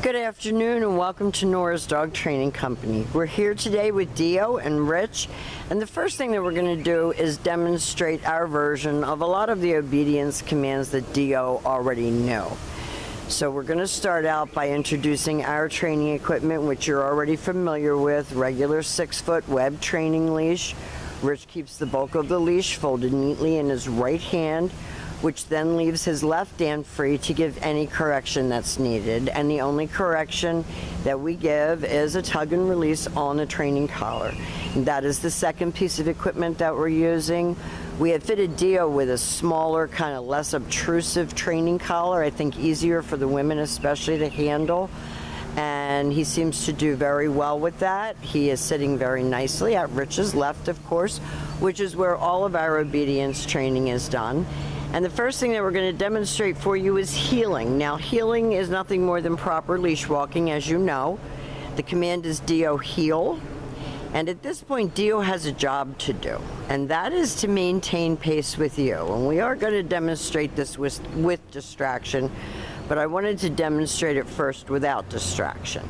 Good afternoon and welcome to Nora's Dog Training Company. We're here today with Dio and Rich, and the first thing that we're going to do is demonstrate our version of a lot of the obedience commands that Dio already knew. So we're going to start out by introducing our training equipment, which you're already familiar with. Regular 6-foot web training leash. Rich keeps the bulk of the leash folded neatly in his right hand, which then leaves his left hand free to give any correction that's needed. And the only correction that we give is a tug and release on the training collar. And that is the second piece of equipment that we're using. We have fitted Dio with a smaller, kind of less obtrusive training collar. I think easier for the women especially to handle. And he seems to do very well with that. He is sitting very nicely at Rich's left, of course, which is where all of our obedience training is done. And the first thing that we're going to demonstrate for you is heeling. Now, heeling is nothing more than proper leash walking, as you know. The command is Dio heel. And at this point, Dio has a job to do, and that is to maintain pace with you. And we are going to demonstrate this with distraction, but I wanted to demonstrate it first without distraction.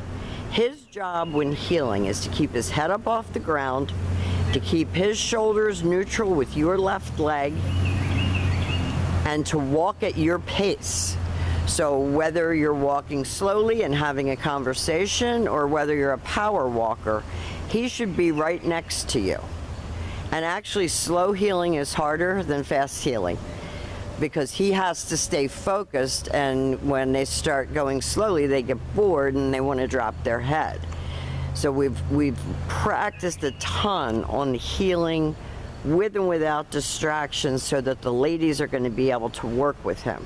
His job when heeling is to keep his head up off the ground, to keep his shoulders neutral with your left leg, and to walk at your pace. So whether you're walking slowly and having a conversation or whether you're a power walker, he should be right next to you. And actually slow heeling is harder than fast heeling because he has to stay focused, and when they start going slowly they get bored and they want to drop their head. So we've practiced a ton on the heeling with and without distractions so that the ladies are going to be able to work with him.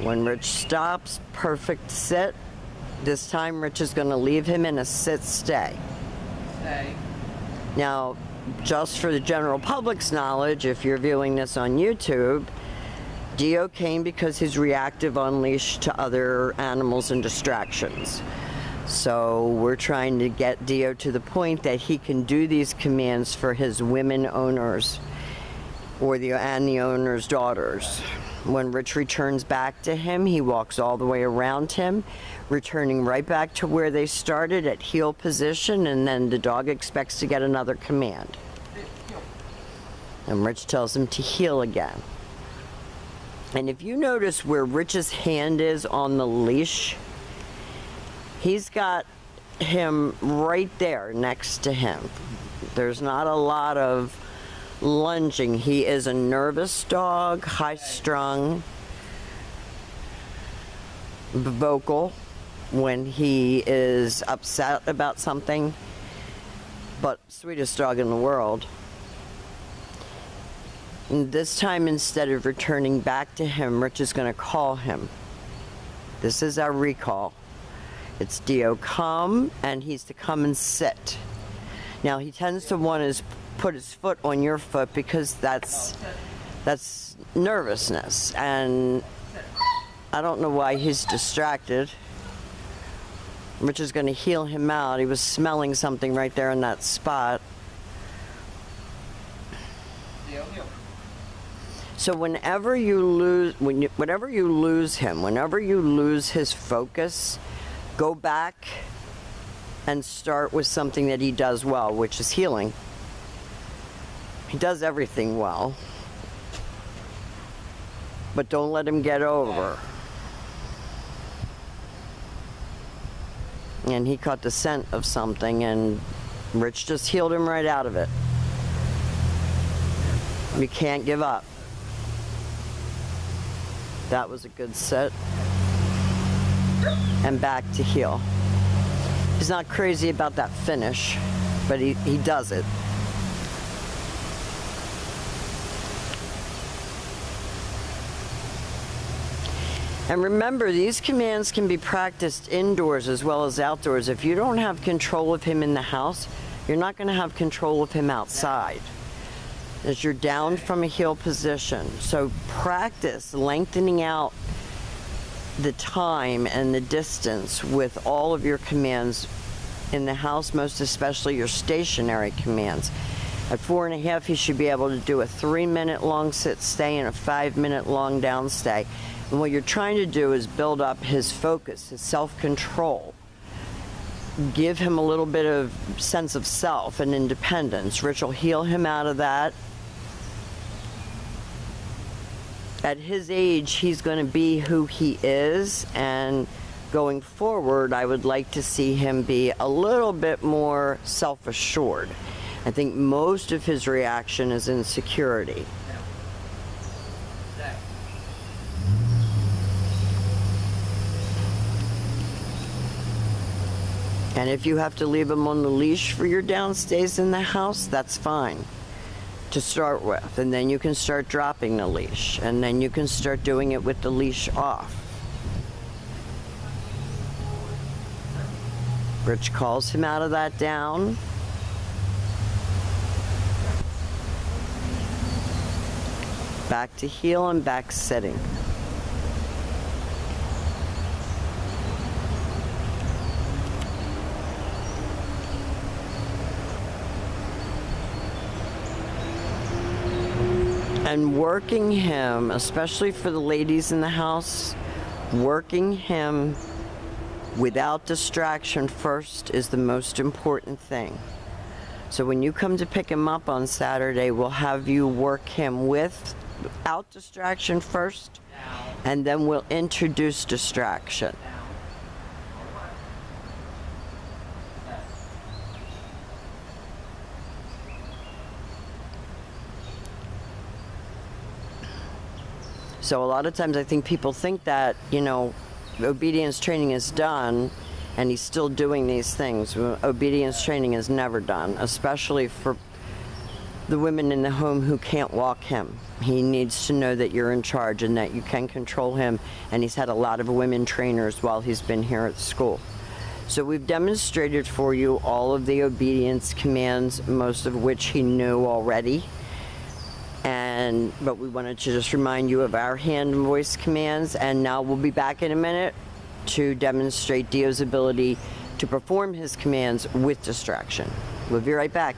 When Rich stops, perfect sit. This time Rich is going to leave him in a sit-stay. Stay. Now, just for the general public's knowledge, if you're viewing this on YouTube, Dio came because he's reactive on leash to other animals and distractions. So we're trying to get Dio to the point that he can do these commands for his women owners and the owner's daughters. When Rich returns back to him, he walks all the way around him, returning right back to where they started at heel position, and then the dog expects to get another command. And Rich tells him to heel again. And if you notice where Rich's hand is on the leash, he's got him right there next to him. There's not a lot of lunging. He is a nervous dog, high-strung, vocal when he is upset about something, but sweetest dog in the world. And this time, instead of returning back to him, Rich is going to call him. This is our recall. It's Dio come, and he's to come and sit. Now he tends to want to put his foot on your foot because that's nervousness, and I don't know why he's distracted. Rich is going to heel him out. He was smelling something right there in that spot. So whenever you lose him, whenever you lose his focus, go back and start with something that he does well, which is heeling. He does everything well, but don't let him get over. And he caught the scent of something, and Rich just heeled him right out of it. You can't give up. That was a good sit. And back to heel. He's not crazy about that finish, but he does it. And remember, these commands can be practiced indoors as well as outdoors. If you don't have control of him in the house, you're not going to have control of him outside, as you're down from a heel position. So practice lengthening out the time and the distance with all of your commands in the house, most especially your stationary commands. At 4.5, he should be able to do a 3-minute long sit stay and a 5-minute long down stay. And what you're trying to do is build up his focus, his self-control. Give him a little bit of sense of self and independence. Rich will heal him out of that. At his age, he's going to be who he is, and going forward, I would like to see him be a little bit more self-assured. I think most of his reaction is insecurity. And if you have to leave him on the leash for your downstays in the house, that's fine to start with. And then you can start dropping the leash. And then you can start doing it with the leash off. Rich calls him out of that down. Back to heel and back sitting. And working him, especially for the ladies in the house, working him without distraction first is the most important thing. So when you come to pick him up on Saturday, we'll have you work him without distraction first, and then we'll introduce distraction. So a lot of times I think people think that, you know, obedience training is done and he's still doing these things. Obedience training is never done, especially for the women in the home who can't walk him. He needs to know that you're in charge and that you can control him, and he's had a lot of women trainers while he's been here at school. So we've demonstrated for you all of the obedience commands, most of which he knew already. But we wanted to just remind you of our hand and voice commands, and now we'll be back in a minute to demonstrate Dio's ability to perform his commands with distraction. We'll be right back.